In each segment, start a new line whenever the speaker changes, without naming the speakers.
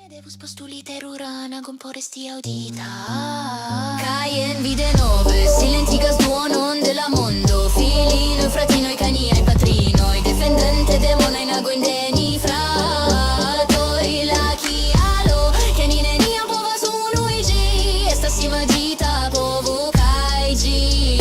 Devo spostuliterura na comporesti audita. Caien vide nove, silentigas duonon della mondo. Filino, fratino, i cani ai patrino, i defendente demona in ago indeni frato. La chialo, che nine nia pova su nuigi. Esta si magita povo kaiji.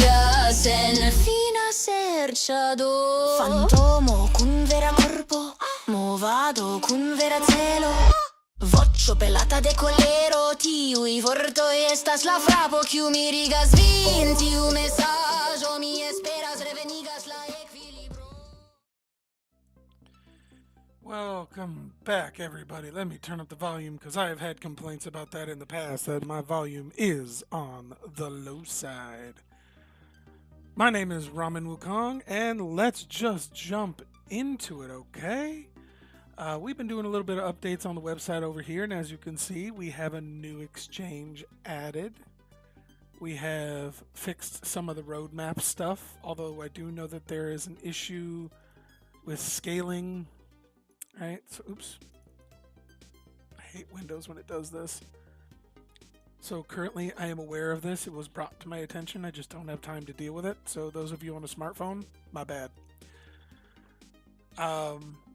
Sen fina serciado. Fantomo kun vera corpo, movado kun vera celo. Voccio pelata de colero, tiu i vorto estas la frapo, kiu mi rigas vin, tiu mesaggio mi esperas revenigas la equilibro.
Welcome back, everybody. Let me turn up the volume because I have had complaints about that in the past, that my volume is on the low side. My name is Ramen Wukong, and let's just jump into it, okay? We've been doing a little bit of updates on the website over here, and as you can see, we have a new exchange added. We have fixed some of the roadmap stuff, although I do know that there is an issue with scaling. Right, so oops. I hate Windows when it does this. So currently I am aware of this. It was brought to my attention. I just don't have time to deal with it. So those of you on a smartphone, my bad.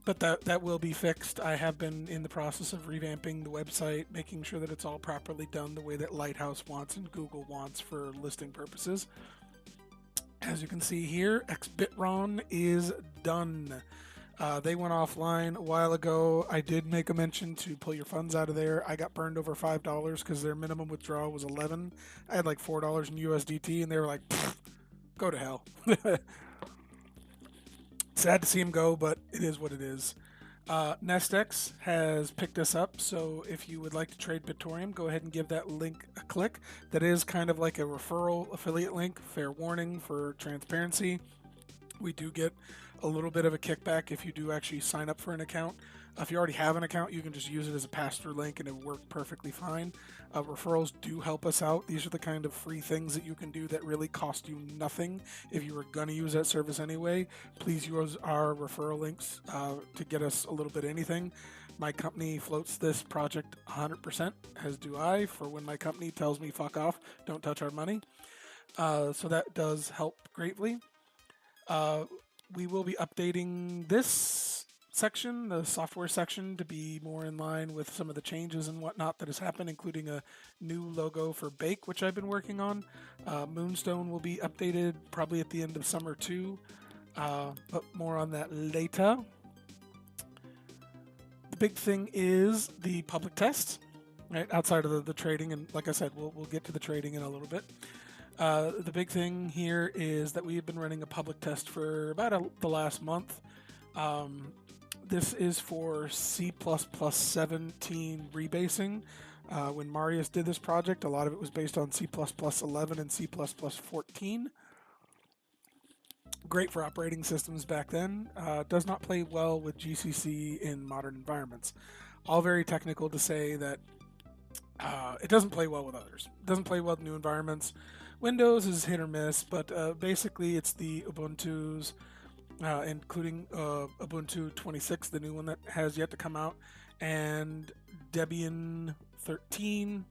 But that will be fixed. I have been in the process of revamping the website, making sure that it's all properly done the way that Lighthouse wants and Google wants for listing purposes. As you can see here, XBitron is done. They went offline a while ago. I did make a mention to pull your funds out of there. I got burned over $5 because their minimum withdrawal was $11. I had like $4 in USDT, and they were like, go to hell. Sad to see him go, but it is what it is. NestX has picked us up, so if you would like to trade Bitoreum, go ahead and give that link a click. That is kind of like a referral affiliate link. Fair warning for transparency. We do get a little bit of a kickback if you do actually sign up for an account. If you already have an account, you can just use it as a pass-through link and it worked perfectly fine. Referrals do help us out. These are the kind of free things that you can do that really cost you nothing. If you were going to use that service anyway, please use our referral links to get us a little bit of anything. My company floats this project 100%, as do I, for when my company tells me fuck off, don't touch our money. So that does help greatly. We will be updating this section, the software section, to be more in line with some of the changes and whatnot that has happened, including a new logo for Bake, which I've been working on. Moonstone will be updated probably at the end of summer too, but more on that later. The big thing is the public test, right, outside of the trading, and like I said, we'll get to the trading in a little bit. The big thing here is that we've been running a public test for about the last month. This is for C++ 17 rebasing. When Marius did this project, a lot of it was based on C++ 11 and C++ 14. Great for operating systems back then. Does not play well with GCC in modern environments. All very technical to say that it doesn't play well with others. It doesn't play well with new environments. Windows is hit or miss, but basically it's the Ubuntu's, including Ubuntu 26, the new one that has yet to come out, and Debian 13,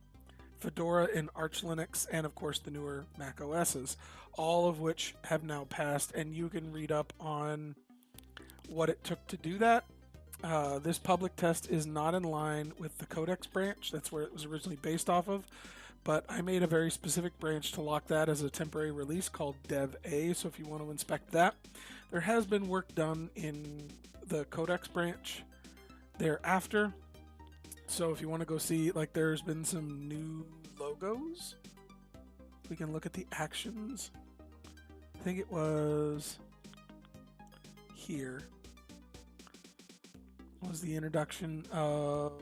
Fedora and Arch Linux, and of course the newer Mac OSs, all of which have now passed, and you can read up on what it took to do that. This public test is not in line with the Codex branch. That's where it was originally based off of. But I made a very specific branch to lock that as a temporary release called Dev A, so if you want to inspect that. There has been work done in the Codex branch thereafter, so if you want to go see, like, there's been some new logos. We can look at the actions. I think it was here. Was the introduction of...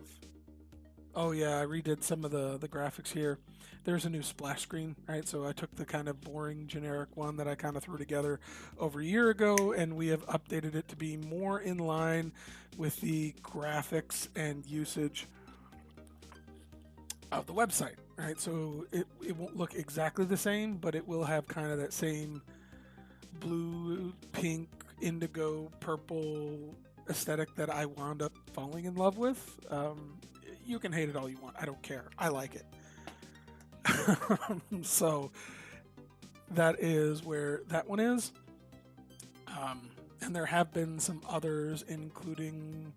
Oh yeah, I redid some of the graphics here. There's a new splash screen, right? So I took the kind of boring generic one that I kind of threw together over a year ago, and we have updated it to be more in line with the graphics and usage of the website, right? So it won't look exactly the same, but it will have kind of that same blue, pink, indigo, purple aesthetic that I wound up falling in love with. You can hate it all you want. I don't care. I like it. So that is where that one is. And there have been some others, including,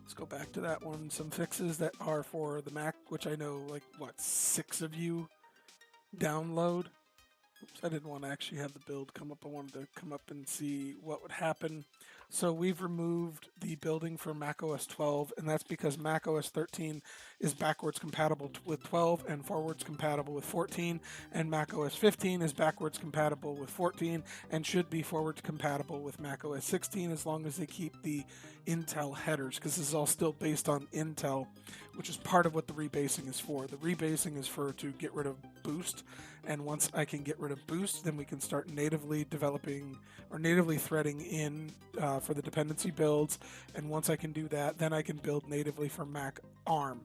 let's go back to that one, some fixes that are for the Mac, which I know, like, what, 6 of you download. Oops, I didn't want to actually have the build come up. I wanted to come up and see what would happen. So we've removed the building for macOS 12, and that's because macOS 13 is backwards compatible with 12 and forwards compatible with 14, and macOS 15 is backwards compatible with 14 and should be forwards compatible with macOS 16 as long as they keep the Intel headers, because this is all still based on Intel, which is part of what the rebasing is for. The rebasing is to get rid of Boost, and once I can get rid of Boost, then we can start natively developing or natively threading in for the dependency builds, and once I can do that, then I can build natively for Mac ARM.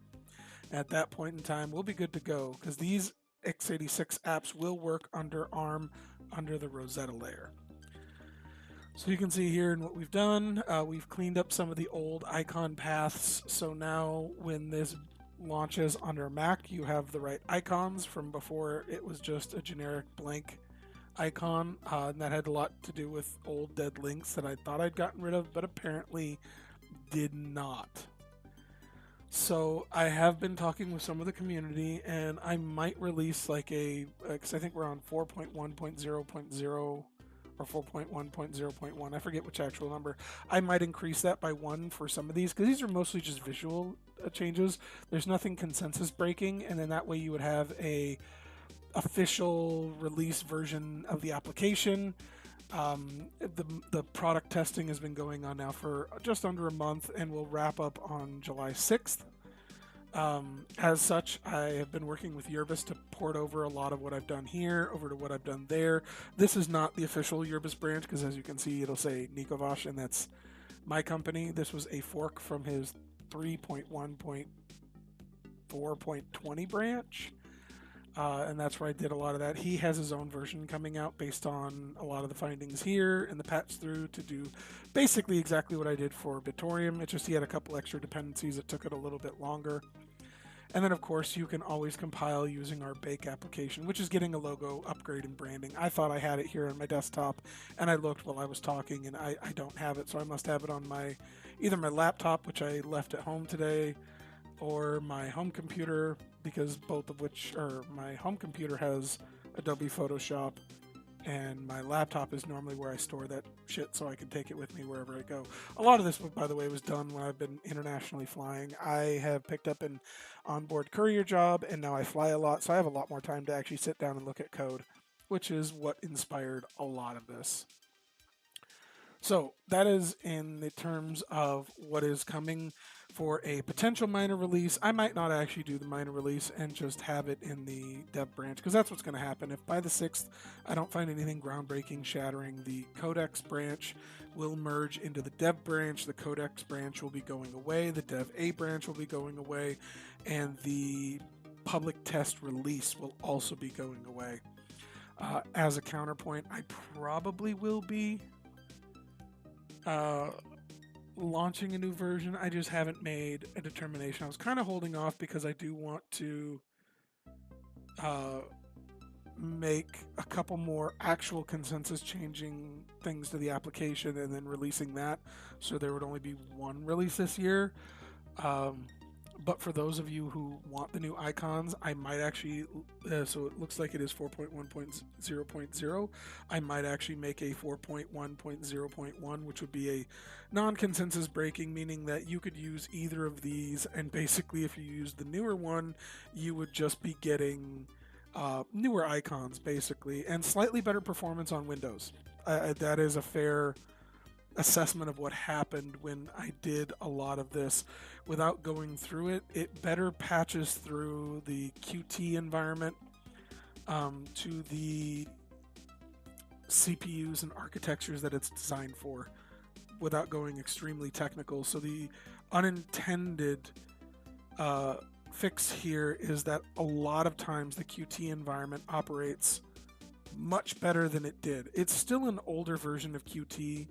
At that point in time, we'll be good to go, because these x86 apps will work under ARM under the Rosetta layer. So you can see here in what we've done, we've cleaned up some of the old icon paths, so now when this launches under Mac, you have the right icons. From before, it was just a generic blank icon, and that had a lot to do with old dead links that I thought I'd gotten rid of, but apparently did not. So I have been talking with some of the community, and I might release like because I think we're on 4.1.0.0 or 4.1.0.1, I forget which actual number. I might increase that by 1 for some of these, because these are mostly just visual changes. There's nothing consensus breaking, and then that way you would have a official release version of the application. The product testing has been going on now for just under a month and will wrap up on July 6th. As such, I have been working with Rebase to port over a lot of what I've done here over to what I've done there. This is not the official Rebase branch, because as you can see, it'll say Nikovash, and that's my company. This was a fork from his 3.1.4.20 branch. And that's where I did a lot of that. He has his own version coming out based on a lot of the findings here and the patch through to do basically exactly what I did for Bitoreum. It's just he had a couple extra dependencies that took it a little bit longer. And then, of course, you can always compile using our Bake application, which is getting a logo upgrade and branding. I thought I had it here on my desktop, and I looked while I was talking, and I don't have it, so I must have it on either my laptop, which I left at home today, or my home computer, because both of which are, my home computer has Adobe Photoshop, and my laptop is normally where I store that shit so I can take it with me wherever I go. A lot of this, by the way, was done when I've been internationally flying. I have picked up an onboard courier job, and now I fly a lot, so I have a lot more time to actually sit down and look at code, which is what inspired a lot of this. So that is in the terms of what is coming for a potential minor release. I might not actually do the minor release and just have it in the dev branch, because that's what's going to happen. If by the 6th I don't find anything groundbreaking, shattering, the codex branch will merge into the dev branch. The codex branch will be going away. The dev A branch will be going away. And the public test release will also be going away. As a counterpoint, I probably will be launching a new version. I just haven't made a determination. I was kind of holding off because I do want to make a couple more actual consensus changing things to the application and then releasing that, so there would only be one release this year. But for those of you who want the new icons, I might actually, so it looks like it is 4.1.0.0. I might actually make a 4.1.0.1, which would be a non-consensus breaking, meaning that you could use either of these, and basically if you use the newer one, you would just be getting newer icons, basically, and slightly better performance on Windows. That is a fair assessment of what happened when I did a lot of this without going through it. It better patches through the Qt environment to the CPUs and architectures that it's designed for without going extremely technical. So the unintended fix here is that a lot of times the Qt environment operates much better than it did. It's still an older version of Qt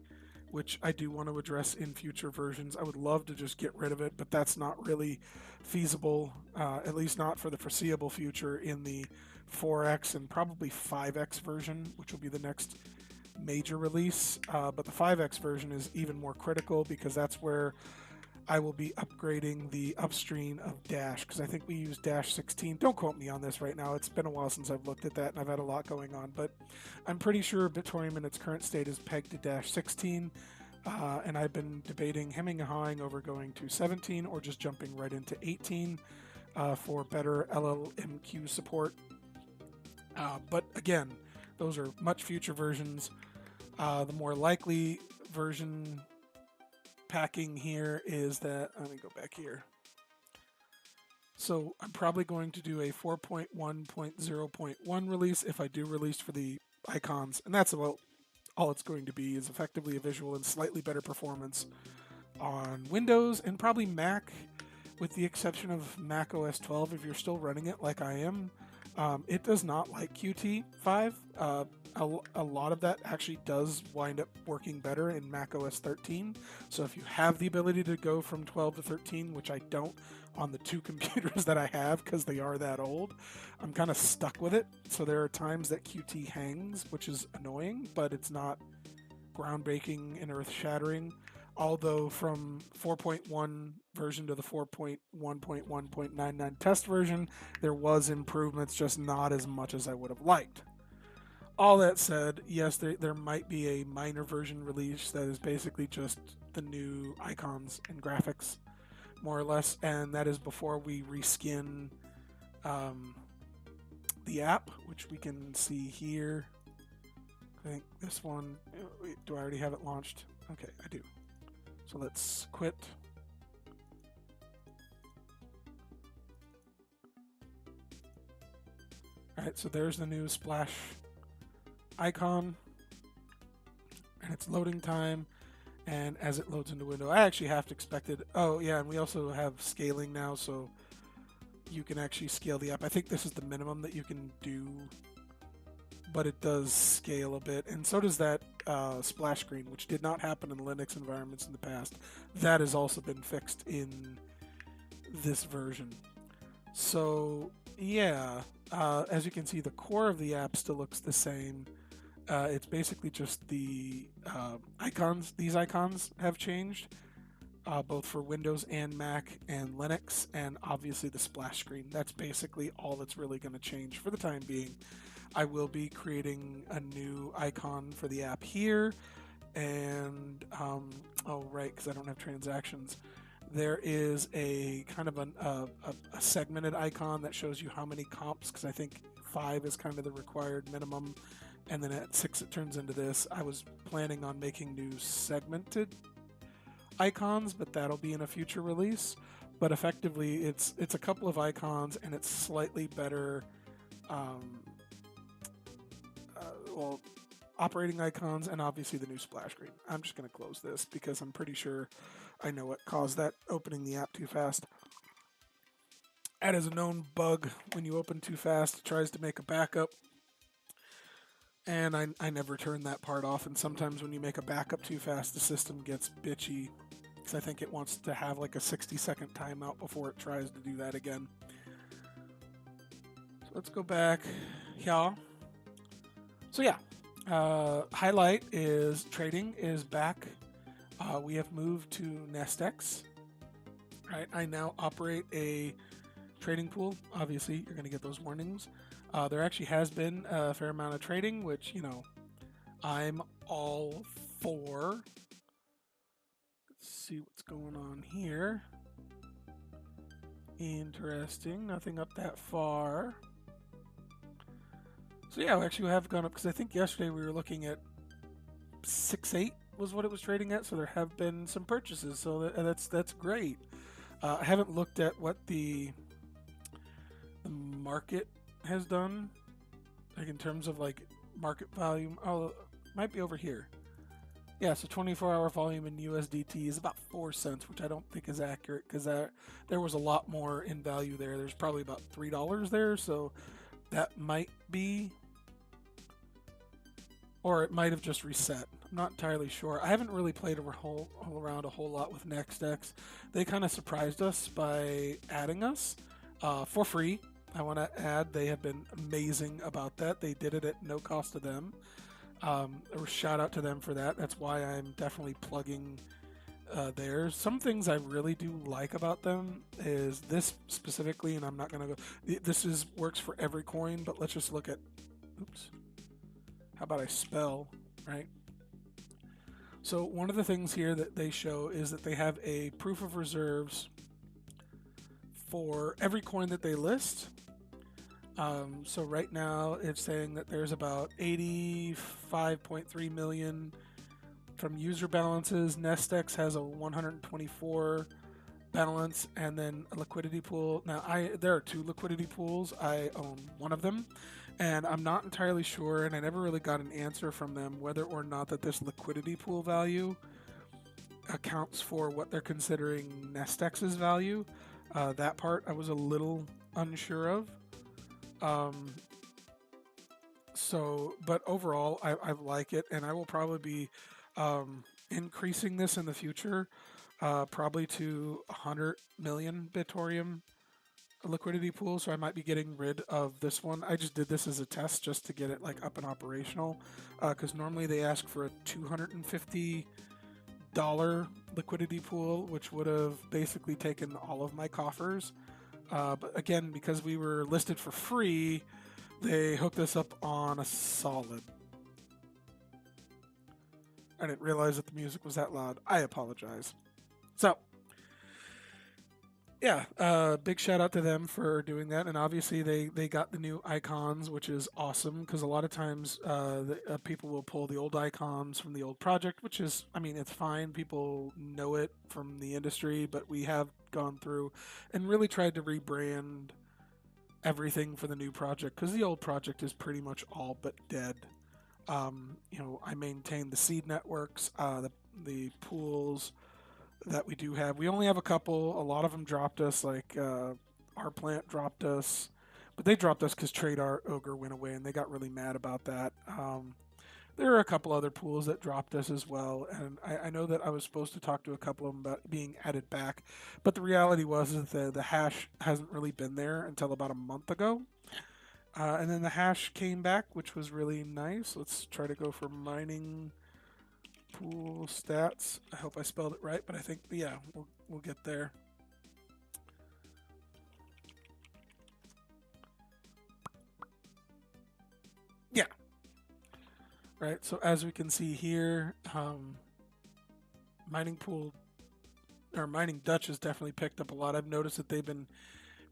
which I do want to address in future versions. I would love to just get rid of it, but that's not really feasible, at least not for the foreseeable future in the 4X and probably 5X version, which will be the next major release. But the 5X version is even more critical because that's where I will be upgrading the upstream of Dash, because I think we use Dash 16. Don't quote me on this right now. It's been a while since I've looked at that, and I've had a lot going on. But I'm pretty sure Bitoreum in its current state is pegged to Dash 16, and I've been debating hemming and hawing over going to 17 or just jumping right into 18 for better LLMQ support. But again, those are much future versions. The more likely version packing here is that, let me go back here. So I'm probably going to do a 4.1.0.1 release if I do release for the icons, and that's about all it's going to be, is effectively a visual and slightly better performance on Windows and probably Mac, with the exception of Mac OS 12 if you're still running it like I am. It does not like Qt5. A lot of that actually does wind up working better in Mac OS 13. So if you have the ability to go from 12 to 13, which I don't on the two computers that I have because they are that old, I'm kind of stuck with it. So there are times that Qt hangs, which is annoying, but it's not groundbreaking and earth-shattering. Although from 4.1 version to the 4.1.1.99 test version, there was improvements, just not as much as I would have liked. All that said, yes, there might be a minor version release that is basically just the new icons and graphics, more or less, and that is before we reskin the app, which we can see here. I think this one, wait, do I already have it launched? Okay, I do. So let's quit. Alright, so there's the new splash icon, and it's loading time, and as it loads into window, I actually have to expect it. Oh yeah, and we also have scaling now, so you can actually scale the app. I think this is the minimum that you can do, but it does scale a bit, and so does that splash screen, which did not happen in Linux environments in the past. That has also been fixed in this version. So yeah, as you can see, the core of the app still looks the same. It's basically just the icons. These icons have changed, both for Windows and Mac and Linux, and obviously the splash screen. That's basically all that's really going to change for the time being. I will be creating a new icon for the app here, and oh right, because I don't have transactions. There is a kind of a segmented icon that shows you how many comps, because I think 5 is kind of the required minimum, and then at 6 it turns into this. I was planning on making new segmented icons, but that'll be in a future release. But effectively, it's a couple of icons, and it's slightly better. Well, operating icons, and obviously the new splash screen. I'm just going to close this because I'm pretty sure I know what caused that, opening the app too fast. That is a known bug. When you open too fast, it tries to make a backup, and I never turn that part off, and sometimes when you make a backup too fast, the system gets bitchy, because I think it wants to have like a 60-second timeout before it tries to do that again. So let's go back here. So yeah, highlight is trading is back. We have moved to NestX. Right, I now operate a trading pool. Obviously, you're going to get those warnings. There actually has been a fair amount of trading, which, you know, I'm all for. Let's see what's going on here. Interesting. Nothing up that far. So yeah, actually we have gone up, because I think yesterday we were looking at 6.8 was what it was trading at, so there have been some purchases, so that's great. I haven't looked at what the market has done, like in terms of like market volume. Oh, it might be over here. Yeah, so 24-hour volume in USDT is about 4 cents, which I don't think is accurate, because there was a lot more in value there. There's probably about $3 there, so that might be or it might have just reset. I'm not entirely sure. I haven't really played around a whole lot with NextX. They kind of surprised us by adding us for free. I want to add they have been amazing about that. They did it at no cost to them. Or shout out to them for that. That's why I'm definitely plugging theirs. Some things I really do like about them is this specifically, and I'm not gonna go. This is works for every coin, but let's just look at. Oops. How about I spell right? So one of the things here that they show is that they have a proof of reserves for every coin that they list. So right now it's saying that there's about 85.3 million from user balances. NestX has a 124 balance, and then a liquidity pool. Now there are two liquidity pools. I own one of them, and I'm not entirely sure, and I never really got an answer from them whether or not that this liquidity pool value accounts for what they're considering NestX's value. That part I was a little unsure of. But overall, I like it, and I will probably be increasing this in the future, probably to 100 million Bitoreum liquidity pool. So I might be getting rid of this one. I just did this as a test just to get it like up and operational, because normally they ask for a $250 liquidity pool, which would have basically taken all of my coffers. But again, because we were listed for free, they hooked us up on a solid. I didn't realize that the music was that loud. I apologize. So, yeah, big shout out to them for doing that. And obviously they got the new icons, which is awesome, because a lot of times people will pull the old icons from the old project, which is, I mean, it's fine. People know it from the industry, but we have gone through and really tried to rebrand everything for the new project, because the old project is pretty much all but dead. I maintain the seed networks, the pools that we do have. We only have a couple. A lot of them dropped us, like our plant dropped us, but they dropped us because Trade Art Ogre went away, and they got really mad about that. There are a couple other pools that dropped us as well, and I know that I was supposed to talk to a couple of them about being added back, but the reality was that the hash hasn't really been there until about a month ago. And then the hash came back, which was really nice. Let's try to go for mining pool stats. I hope I spelled it right, but I think, yeah, we'll get there. Yeah. Right, so as we can see here, mining pool, or mining Dutch has definitely picked up a lot. I've noticed that they've been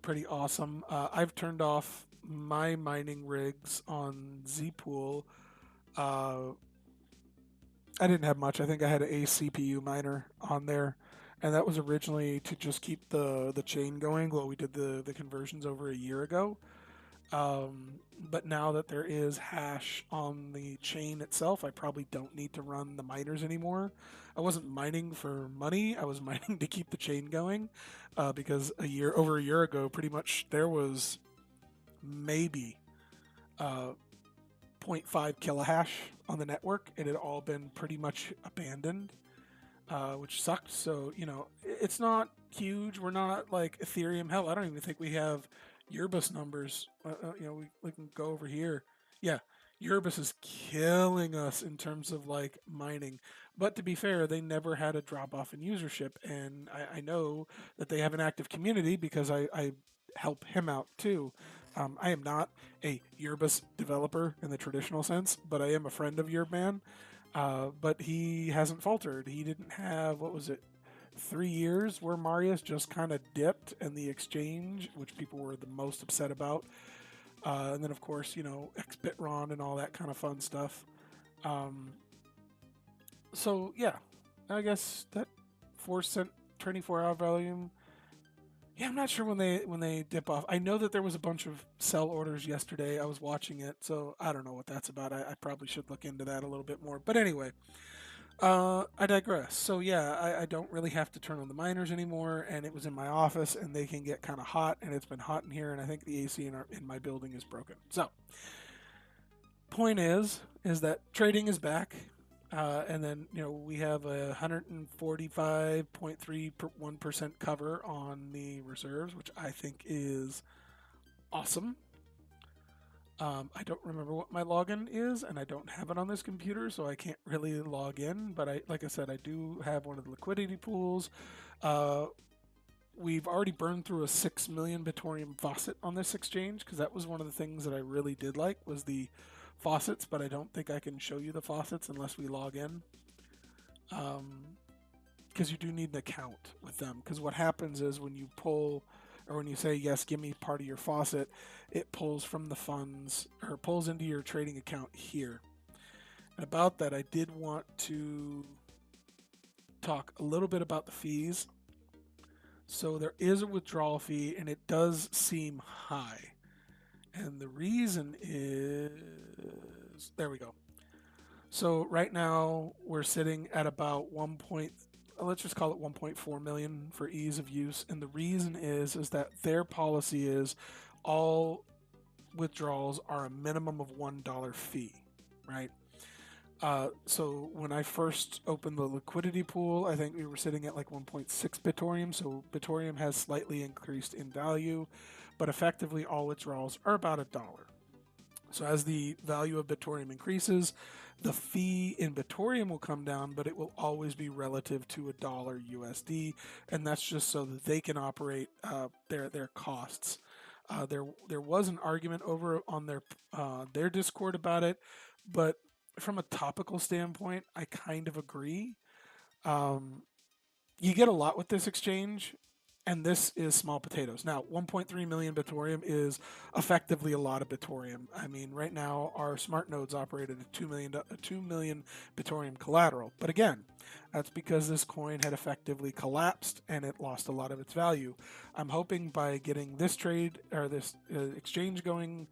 pretty awesome. I've turned off my mining rigs on Zpool. I didn't have much. I think I had a CPU miner on there, and that was originally to just keep the chain going. Well, we did the conversions over a year ago. But now that there is hash on the chain itself, I probably don't need to run the miners anymore. I wasn't mining for money. I was mining to keep the chain going, because over a year ago, pretty much there was maybe 0.5 kilohash on the network. It had all been pretty much abandoned, which sucked. So, it's not huge. We're not like Ethereum. Hell, I don't even think we have Rebase numbers. We can go over here. Yeah, Rebase is killing us in terms of like mining. But to be fair, they never had a drop off in usership, and I know that they have an active community because I help him out too. I am not a Rebase developer in the traditional sense, but I am a friend of Yerban. But he hasn't faltered. He didn't have, what was it, 3 years where Marius just kind of dipped in the exchange, which people were the most upset about. And then, of course, XBitRon and all that kind of fun stuff. So, yeah, I guess that 4-cent 24-hour volume. Yeah, I'm not sure when they dip off. I know that there was a bunch of sell orders yesterday. I was watching it, so I don't know what that's about. I probably should look into that a little bit more. But anyway, I digress. So yeah, I don't really have to turn on the miners anymore, and it was in my office, and they can get kind of hot, and it's been hot in here, and I think the AC in my building is broken. So point is that trading is back. And then, we have a 145.31% cover on the reserves, which I think is awesome. I don't remember what my login is, and I don't have it on this computer, so I can't really log in. But like I said, I do have one of the liquidity pools. We've already burned through a 6 million Bitoreum faucet on this exchange, because that was one of the things that I really did like, was the faucets, but I don't think I can show you the faucets unless we log in. Because you do need an account with them. Because what happens is when you pull, or when you say, yes, give me part of your faucet, it pulls from the funds, or pulls into your trading account here. And about that, I did want to talk a little bit about the fees. So there is a withdrawal fee, and it does seem high. And the reason is, there we go. So right now we're sitting at about let's just call it 1.4 million for ease of use. And the reason is that their policy is all withdrawals are a minimum of $1 fee, right? So when I first opened the liquidity pool, I think we were sitting at like 1.6 Bitoreum. So Bitoreum has slightly increased in value, but effectively all withdrawals are about $1. So as the value of Bitoreum increases, the fee in Bitoreum will come down, but it will always be relative to $1 USD, and that's just so that they can operate their costs. There was an argument over on their Discord about it, but from a topical standpoint, I kind of agree. You get a lot with this exchange, and this is small potatoes. Now, 1.3 million Bitoreum is effectively a lot of Bitoreum. I mean, right now our smart nodes operate at a 2 million Bitoreum collateral. But again, that's because this coin had effectively collapsed and it lost a lot of its value. I'm hoping by getting this trade or this exchange going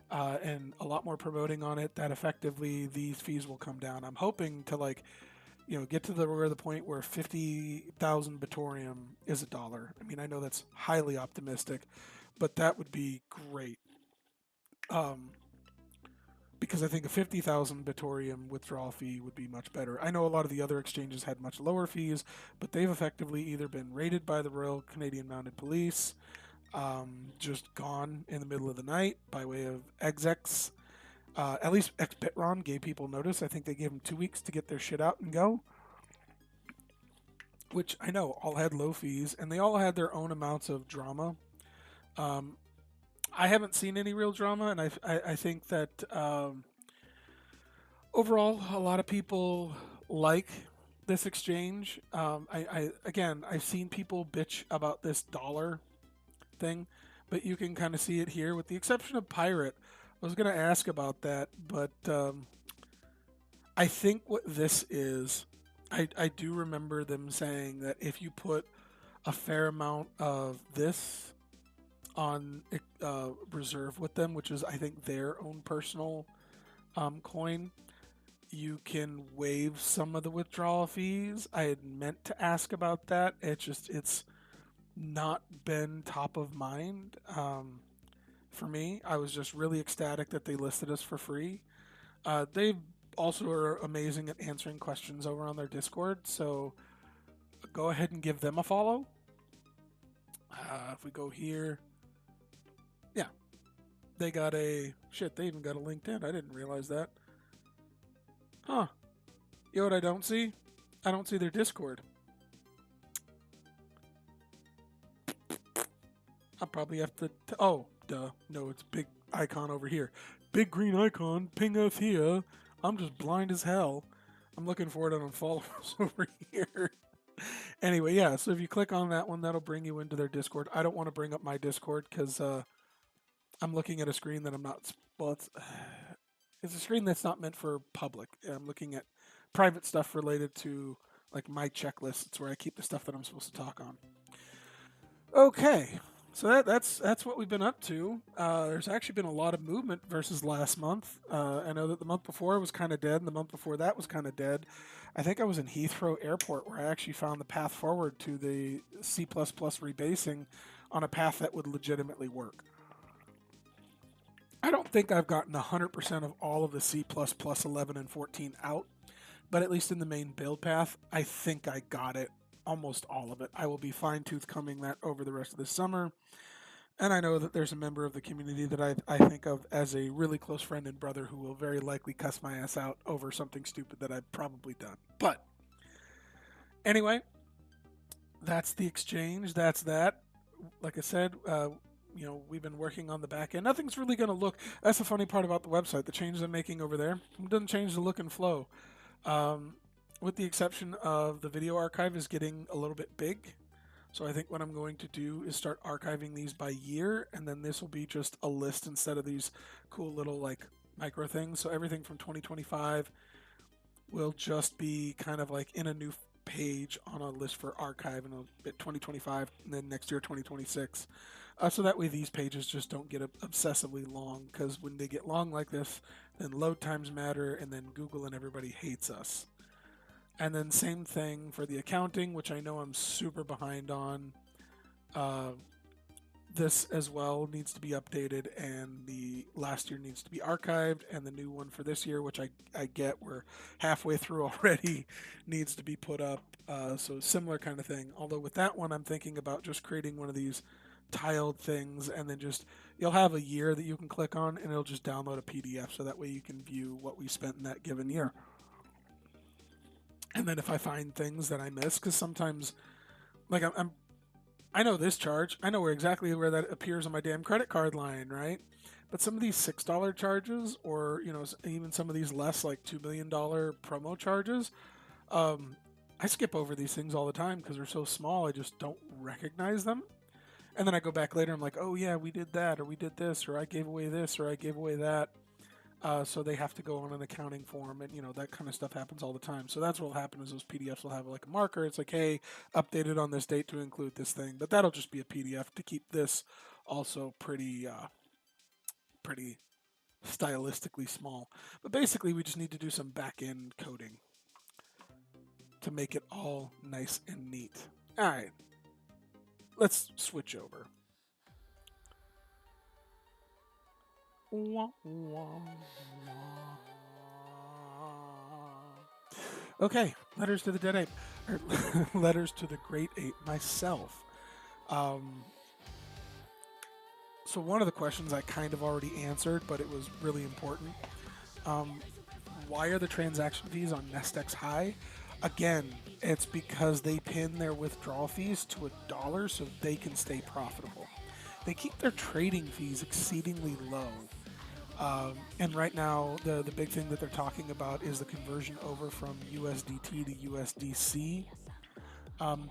and a lot more promoting on it, that effectively these fees will come down. I'm hoping to get to the point where 50,000 Bitoreum is $1. I mean, I know that's highly optimistic, but that would be great. Because I think a 50,000 Bitoreum withdrawal fee would be much better. I know a lot of the other exchanges had much lower fees, but they've effectively either been raided by the Royal Canadian Mounted Police, just gone in the middle of the night by way of execs. At least XBitron gave people notice. I think they gave them 2 weeks to get their shit out and go. Which I know all had low fees, and they all had their own amounts of drama. I haven't seen any real drama, and I think that overall a lot of people like this exchange. I've seen people bitch about this dollar thing, but you can kind of see it here, with the exception of Pirate. I was going to ask about that, but I think what this is, I do remember them saying that if you put a fair amount of this on reserve with them, which is I think their own personal coin, you can waive some of the withdrawal fees. I had meant to ask about that. It's not been top of mind. For me, I was just really ecstatic that they listed us for free. They also are amazing at answering questions over on their Discord, so go ahead and give them a follow. If we go here, yeah, they got they even got a LinkedIn. I didn't realize that. Huh. You know what I don't see? I don't see their Discord. I'll probably have to... oh, duh. No, it's big icon over here. Big green icon, pingeth here. I'm just blind as hell. I'm looking for it on followers over here. Anyway, yeah, so if you click on that one, that'll bring you into their Discord. I don't want to bring up my Discord because I'm looking at a screen that I'm not... well, it's a screen that's not meant for public. I'm looking at private stuff related to like my checklist. It's where I keep the stuff that I'm supposed to talk on. Okay. So that's what we've been up to. There's actually been a lot of movement versus last month. I know that the month before was kind of dead, and the month before that was kind of dead. I think I was in Heathrow Airport where I actually found the path forward to the C++ rebasing on a path that would legitimately work. I don't think I've gotten 100% of all of the C++ 11 and 14 out, but at least in the main build path, I think I got it, almost all of it. I will be fine-tooth combing that over the rest of the summer, and I know that there's a member of the community that I think of as a really close friend and brother who will very likely cuss my ass out over something stupid that I've probably done. But anyway, that's the exchange. That's that. Like I said, we've been working on the back end. Nothing's really going to look. That's the funny part about the website. The changes I'm making over there, it doesn't change the look and flow. With the exception of the video archive is getting a little bit big. So I think what I'm going to do is start archiving these by year, and then this will be just a list instead of these cool little like micro things. So everything from 2025 will just be kind of like in a new page on a list for archive, and it'll be 2025, and then next year 2026. So that way these pages just don't get obsessively long, because when they get long like this, then load times matter, and then Google and everybody hates us. And then same thing for the accounting, which I know I'm super behind on. This as well needs to be updated, and the last year needs to be archived, and the new one for this year, which I get we're halfway through already, needs to be put up. So similar kind of thing. Although with that one, I'm thinking about just creating one of these tiled things, and then just you'll have a year that you can click on, and it'll just download a PDF, so that way you can view what we spent in that given year. And then if I find things that I miss, because sometimes, like I know this charge, I know exactly where that appears on my damn credit card line, right? But some of these $6 charges, or even some of these less like $2 million promo charges, I skip over these things all the time because they're so small. I just don't recognize them. And then I go back later, I'm like, oh yeah, we did that, or we did this, or I gave away this, or I gave away that. So they have to go on an accounting form, and that kind of stuff happens all the time. So that's what will happen is those PDFs will have like a marker. It's like, hey, updated on this date to include this thing. But that'll just be a PDF to keep this also pretty stylistically small. But basically, we just need to do some back-end coding to make it all nice and neat. All right, let's switch over. Okay, letters to the dead ape, or letters to the great ape myself. So one of the questions I kind of already answered, but it was really important. Why are the transaction fees on NestX high? Again, it's because they pin their withdrawal fees to $1 so they can stay profitable. They keep their trading fees exceedingly low. And right now, the big thing that they're talking about is the conversion over from USDT to USDC.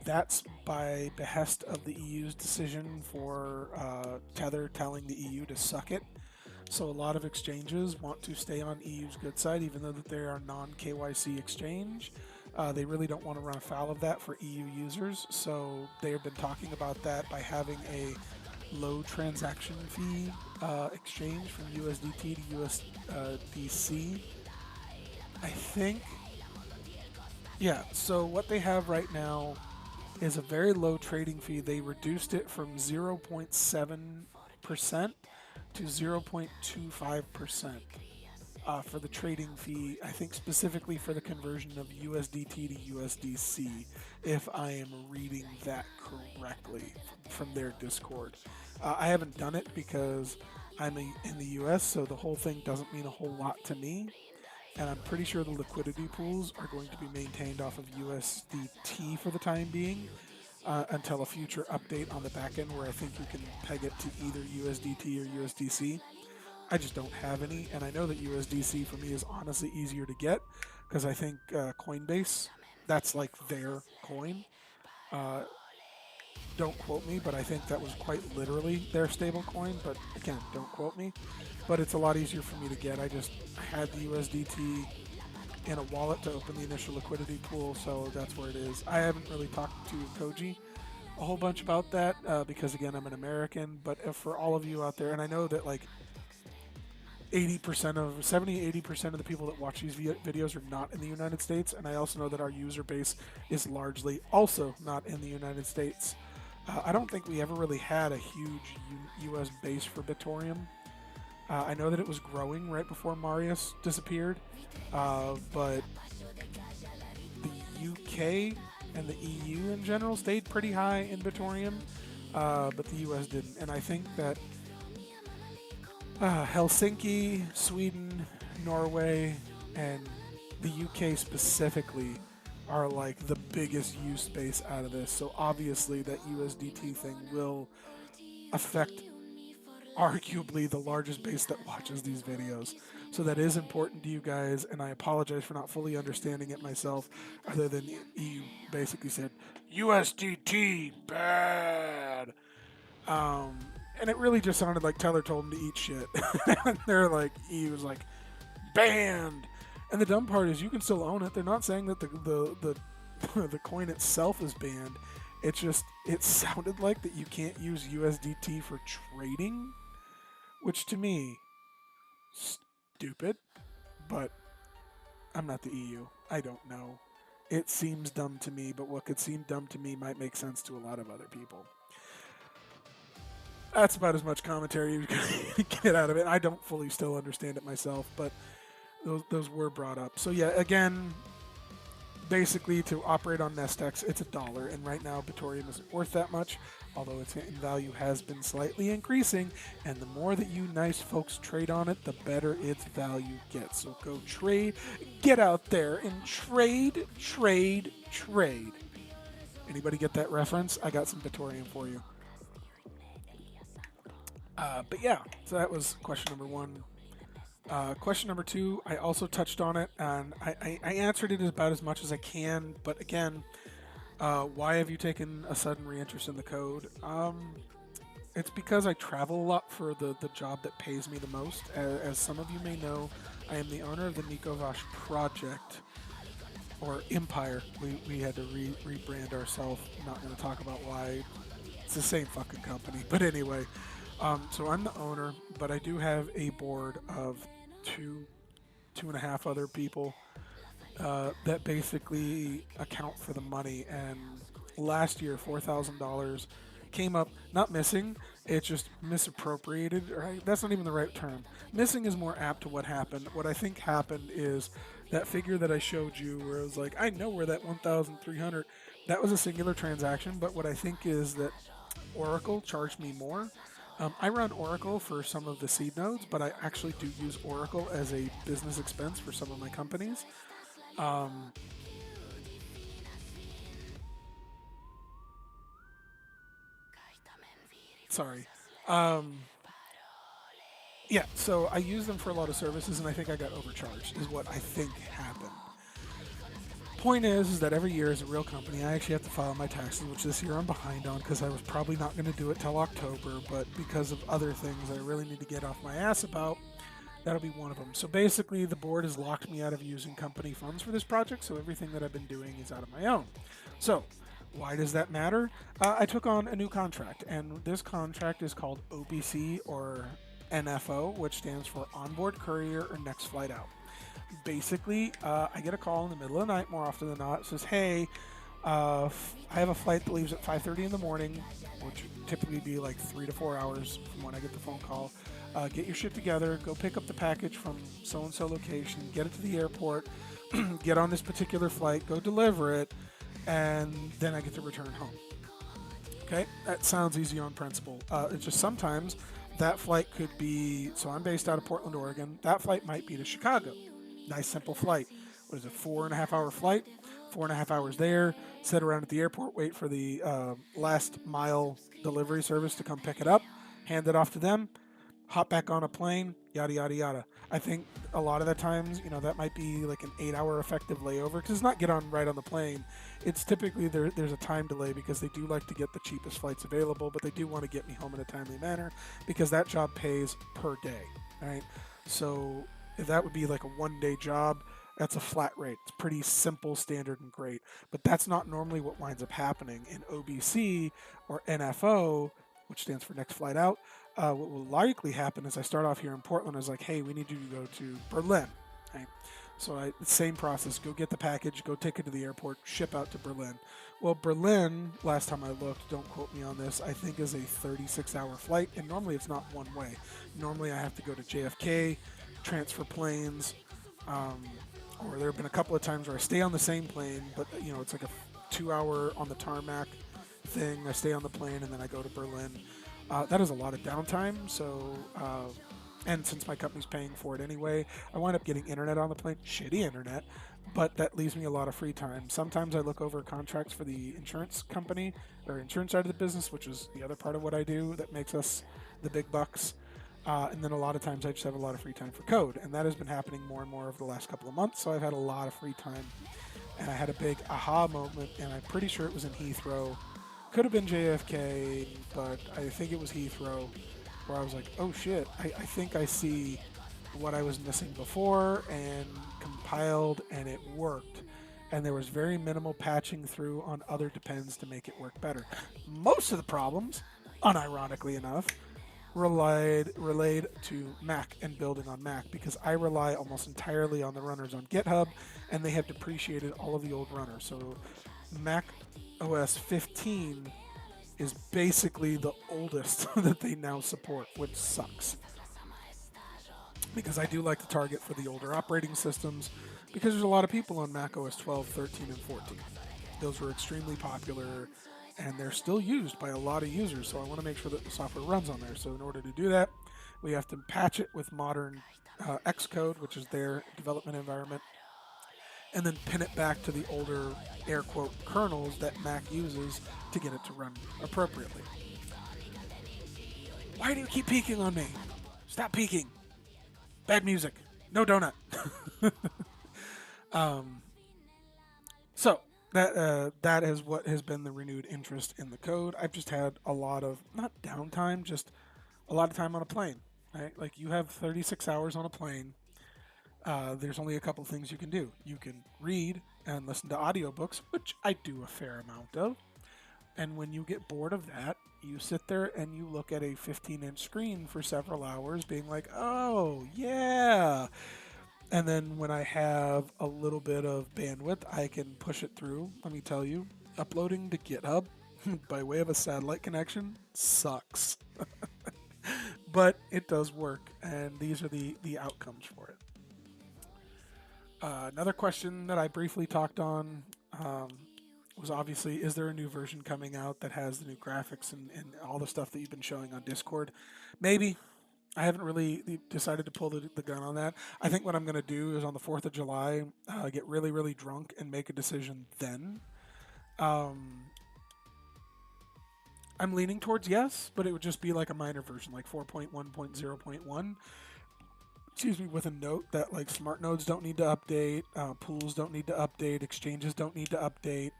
That's by behest of the EU's decision for Tether telling the EU to suck it. So a lot of exchanges want to stay on EU's good side, even though that they are non-KYC exchange. They really don't want to run afoul of that for EU users. So they have been talking about that by having a low transaction fee exchange from USDT to USDC. I think, yeah, so what they have right now is a very low trading fee. They reduced it from 0.7% to 0.25% for the trading fee, I think specifically for the conversion of USDT to USDC, if I am reading that correctly from their Discord. I haven't done it because I'm in the US, so the whole thing doesn't mean a whole lot to me. And I'm pretty sure the liquidity pools are going to be maintained off of USDT for the time being, until a future update on the back end where I think you can peg it to either USDT or USDC. I just don't have any, and I know that USDC for me is honestly easier to get because I think Coinbase, that's like their coin. Don't quote me, but I think that was quite literally their stable coin, but again, don't quote me. But it's a lot easier for me to get. I just had the USDT in a wallet to open the initial liquidity pool, so that's where it is. I haven't really talked to Koji a whole bunch about that because, again, I'm an American, but for all of you out there, and I know that like 70-80% of the people that watch these videos are not in the United States, and I also know that our user base is largely also not in the United States. I don't think we ever really had a huge US base for Bitoreum. I know that it was growing right before Marius disappeared, but the UK and the EU in general stayed pretty high in Bitoreum, but the US didn't. And I think that Helsinki, Sweden, Norway, and the UK specifically are like the biggest use space out of this. So obviously that USDT thing will affect arguably the largest base that watches these videos. So that is important to you guys, and I apologize for not fully understanding it myself, other than the EU basically said, USDT, bad. And it really just sounded like Teller told him to eat shit. And they're like, he was like, banned. And the dumb part is you can still own it. They're not saying that the coin itself is banned. It's just, it sounded like that you can't use USDT for trading, which to me, stupid, but I'm not the EU. I don't know. It seems dumb to me, but what could seem dumb to me might make sense to a lot of other people. That's about as much commentary you can get out of it. I don't fully still understand it myself, but those were brought up. So yeah, again, basically to operate on Nestex, it's $1, and right now Bitoreum isn't worth that much, although its in value has been slightly increasing, and the more that you nice folks trade on it, the better its value gets. So go trade, get out there and trade, trade, trade. Anybody get that reference? I got some Bitoreum for you. But yeah, so that was question number one. Question number two, I also touched on it, and I answered it about as much as I can, but again, why have you taken a sudden reinterest in the code? It's because I travel a lot for the job that pays me the most. As some of you may know, I am the owner of the Nikovash Project, or Empire. We had to rebrand ourselves. I'm not going to talk about why. It's the same fucking company, but anyway. So I'm the owner, but I do have a board of two and a half other people that basically account for the money. And last year, $4,000 came up, not missing, it's just misappropriated. Right? That's not even the right term. Missing is more apt to what happened. What I think happened is that figure that I showed you, where it was like, I know where that 1,300, that was a singular transaction. But what I think is that Oracle charged me more. I run Oracle for some of the seed nodes, but I actually do use Oracle as a business expense for some of my companies. Sorry. Yeah, so I use them for a lot of services, and I think I got overcharged, is what I think happened. Point is that every year as a real company, I actually have to file my taxes, which this year I'm behind on because I was probably not going to do it till October, but because of other things I really need to get off my ass about, that'll be one of them. So basically, the board has locked me out of using company funds for this project, so everything that I've been doing is out of my own. So, why does that matter? I took on a new contract, and this contract is called OBC, or NFO, which stands for Onboard Courier or Next Flight Out. Basically, I get a call in the middle of the night more often than not. It says, hey, I have a flight that leaves at 5:30 in the morning, which would typically be like 3 to 4 hours from when I get the phone call. Get your shit together, go pick up the package from so-and-so location, get it to the airport, get on this particular flight, go deliver it, and then I get to return home. Okay, that sounds easy on principle. It's just sometimes that flight could be, so I'm based out of Portland, Oregon, that flight might be to Chicago. Nice simple flight. What is it, 4.5 hour flight? 4.5 hours there, sit around at the airport, wait for the last mile delivery service to come pick it up, hand it off to them, hop back on a plane, yada yada yada. I think a lot of the times, that might be like an 8-hour effective layover, because it's not get on right on the plane. It's typically there's a time delay because they do like to get the cheapest flights available, but they do want to get me home in a timely manner because that job pays per day, right? So if that would be like a 1-day job, that's a flat rate. It's pretty simple, standard, and great. But that's not normally what winds up happening in OBC or NFO, which stands for Next Flight Out. What will likely happen is I start off here in Portland. I was like, hey, we need you to go to Berlin. Right? So same process. Go get the package, go take it to the airport, ship out to Berlin. Well, Berlin, last time I looked, don't quote me on this, I think is a 36-hour flight, and normally it's not one way. Normally I have to go to JFK, transfer planes, um, or there have been a couple of times where I stay on the same plane, but it's like a 2 hour on the tarmac thing. I stay on the plane and then I go to Berlin. That is a lot of downtime, so and since my company's paying for it anyway, I wind up getting internet on the plane, shitty internet, but that leaves me a lot of free time. Sometimes I look over contracts for the insurance company or insurance side of the business, which is the other part of what I do that makes us the big bucks. And then a lot of times I just have a lot of free time for code, and that has been happening more and more over the last couple of months. So I've had a lot of free time, and I had a big aha moment, and I'm pretty sure it was in Heathrow. Could have been JFK, but I think it was Heathrow, where I was like, oh shit, I think I see what I was missing before, and compiled, and it worked. And there was very minimal patching through on other depends to make it work better. Most of the problems, unironically enough, relayed to Mac and building on Mac, because I rely almost entirely on the runners on GitHub, and they have depreciated all of the old runners. So Mac OS 15 is basically the oldest that they now support, which sucks. Because I do like to target for the older operating systems, because there's a lot of people on Mac OS 12, 13, and 14. Those were extremely popular, and they're still used by a lot of users, so I want to make sure that the software runs on there. So in order to do that, we have to patch it with modern Xcode, which is their development environment, and then pin it back to the older air quote kernels that Mac uses to get it to run appropriately. Why do you keep peeking on me? Stop peeking. Bad music. No donut. So that is what has been the renewed interest in the code. I've just had a lot of, not downtime, just a lot of time on a plane. Right? Like, you have 36 hours on a plane. There's only a couple things you can do. You can read and listen to audiobooks, which I do a fair amount of. And when you get bored of that, you sit there and you look at a 15-inch screen for several hours, being like, oh, yeah. And then when I have a little bit of bandwidth, I can push it through. Let me tell you, uploading to GitHub by way of a satellite connection sucks. But it does work, and these are the outcomes for it. Another question that I briefly talked on was obviously, is there a new version coming out that has the new graphics and all the stuff that you've been showing on Discord? Maybe. I haven't really decided to pull the gun on that. I think what I'm going to do is on the 4th of July, get really, really drunk and make a decision then. I'm leaning towards yes, but it would just be like a minor version, like 4.1.0.1. Excuse me, with a note that like smart nodes don't need to update, pools don't need to update, exchanges don't need to update.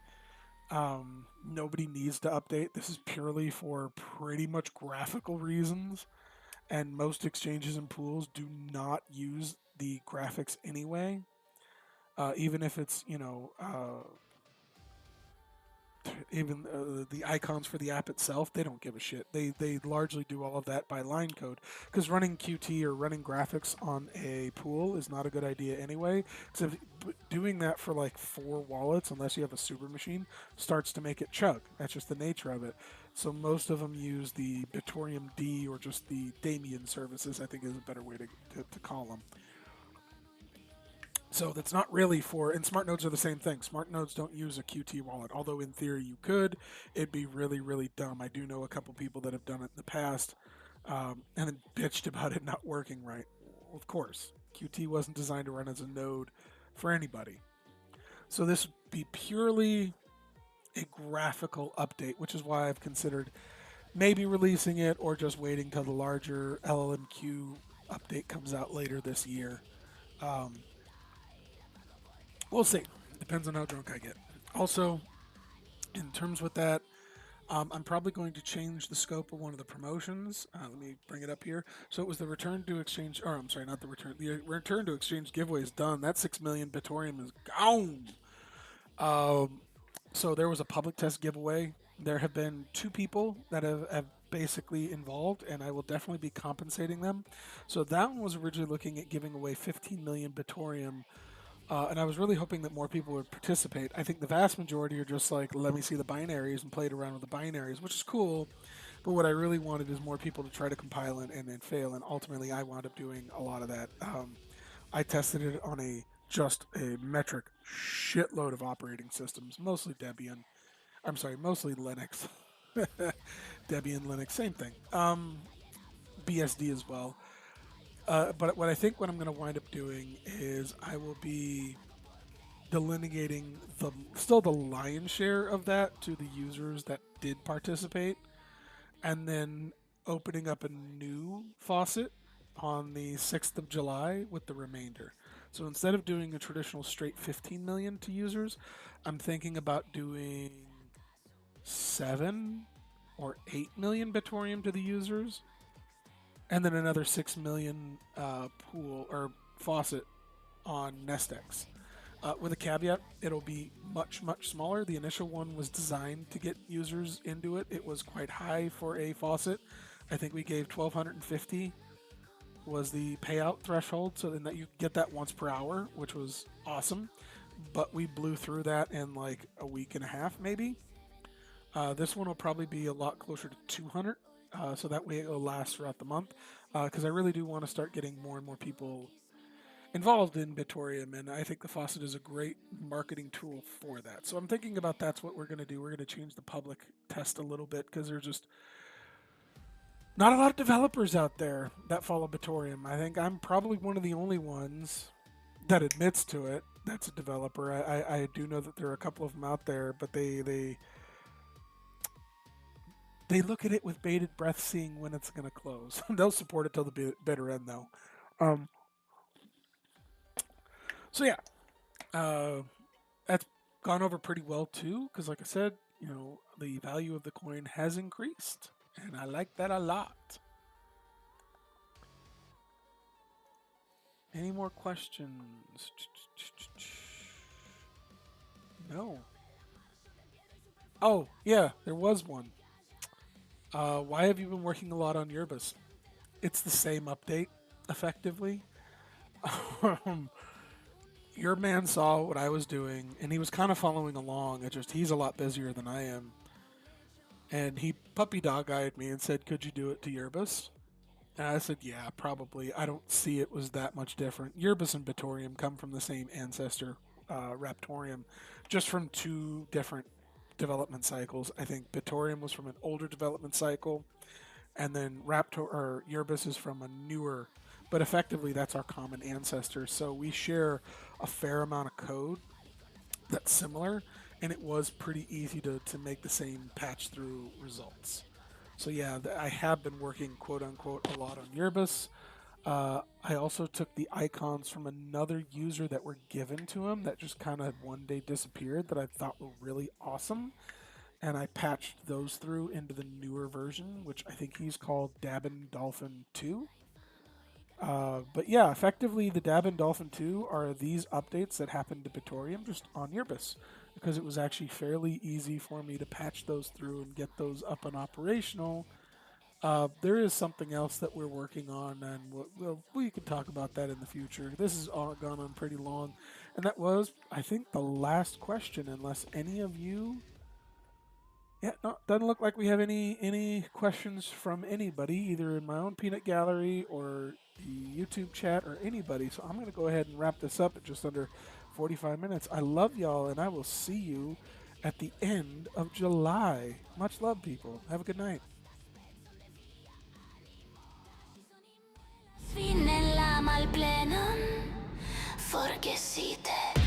Nobody needs to update. This is purely for pretty much graphical reasons, and most exchanges and pools do not use the graphics anyway. Even if it's, even the icons for the app itself, they don't give a shit. They largely do all of that by line code, because running Qt or running graphics on a pool is not a good idea anyway. So doing that for like 4 wallets, unless you have a super machine, starts to make it chug. That's just the nature of it. So most of them use the Bitoreum D, or just the Damien services, I think is a better way to call them. So that's not really for, and smart nodes are the same thing. Smart nodes don't use a Qt wallet, although in theory you could. It'd be really, really dumb. I do know a couple people that have done it in the past, and then bitched about it not working right. Well, of course, Qt wasn't designed to run as a node for anybody. So this would be purely a graphical update, which is why I've considered maybe releasing it or just waiting till the larger LLMQ update comes out later this year. We'll see. Depends on how drunk I get. Also, in terms with that, I'm probably going to change the scope of one of the promotions. Let me bring it up here. So it was the Return to Exchange, or I'm sorry, not the Return. The Return to Exchange giveaway is done. That 6 million Bitoreum is gone. So there was a public test giveaway. There have been 2 people that have basically involved, and I will definitely be compensating them. So that one was originally looking at giving away 15 million Bitoreum And I was really hoping that more people would participate. I think the vast majority are just like, let me see the binaries and played around with the binaries, which is cool. But what I really wanted is more people to try to compile and fail. And ultimately, I wound up doing a lot of that. I tested it on just a metric shitload of operating systems, mostly Debian. I'm sorry, mostly Linux. Debian, Linux, same thing. BSD as well. But what I think what I'm going to wind up doing is I will be delineating the lion's share of that to the users that did participate, and then opening up a new faucet on the 6th of July with the remainder. So instead of doing a traditional straight 15 million to users, I'm thinking about doing 7 or 8 million Bitorium to the users, and then another 6 million pool or faucet on NestX. With a caveat, it'll be much, much smaller. The initial one was designed to get users into it. It was quite high for a faucet. I think we gave 1,250 was the payout threshold, so then that you get that once per hour, which was awesome. But we blew through that in like a week and a half, maybe. This one will probably be a lot closer to 200, so that way it'll last throughout the month. Because I really do want to start getting more and more people involved in Bitorium, and I think the faucet is a great marketing tool for that. So I'm thinking about that's what we're going to do. We're going to change the public test a little bit because there's just not a lot of developers out there that follow Bitorium. I think I'm probably one of the only ones that admits to it that's a developer. I do know that there are a couple of them out there, but they look at it with bated breath, seeing when it's going to close. They'll support it till the bitter end, though. So yeah, that's gone over pretty well too, because like I said, the value of the coin has increased, and I like that a lot. Any more questions? No. Oh, yeah, there was one. Why have you been working a lot on Yerbus? It's the same update, effectively. Your man saw what I was doing, and he was kind of following along. He's a lot busier than I am. And he puppy dog-eyed me and said, could you do it to Yerbus? And I said, yeah, probably. I don't see it was that much different. Yerbus and Bitorium come from the same ancestor, Raptorium, just from two different development cycles. I think Bitorium was from an older development cycle, and then Yerbus is from a newer, but effectively that's our common ancestor. So we share a fair amount of code that's similar, and it was pretty easy to make the same patch through results. So yeah, I have been working quote unquote a lot on Yerbus. I also took the icons from another user that were given to him that just kind of one day disappeared that I thought were really awesome. And I patched those through into the newer version, which I think he's called Dabin Dolphin 2. But yeah, effectively the Dabin Dolphin 2 are these updates that happened to Bitorium just on Yerbus, because it was actually fairly easy for me to patch those through and get those up and operational. There is something else that we're working on, and we can talk about that in the future. This has all gone on pretty long, and that was, I think, the last question, unless any of you... Yeah, no, doesn't look like we have any questions from anybody, either in my own peanut gallery or the YouTube chat or anybody. So I'm going to go ahead and wrap this up at just under 45 minutes. I love y'all, and I will see you at the end of July. Much love, people. Have a good night.
Nella malplenan forgesite.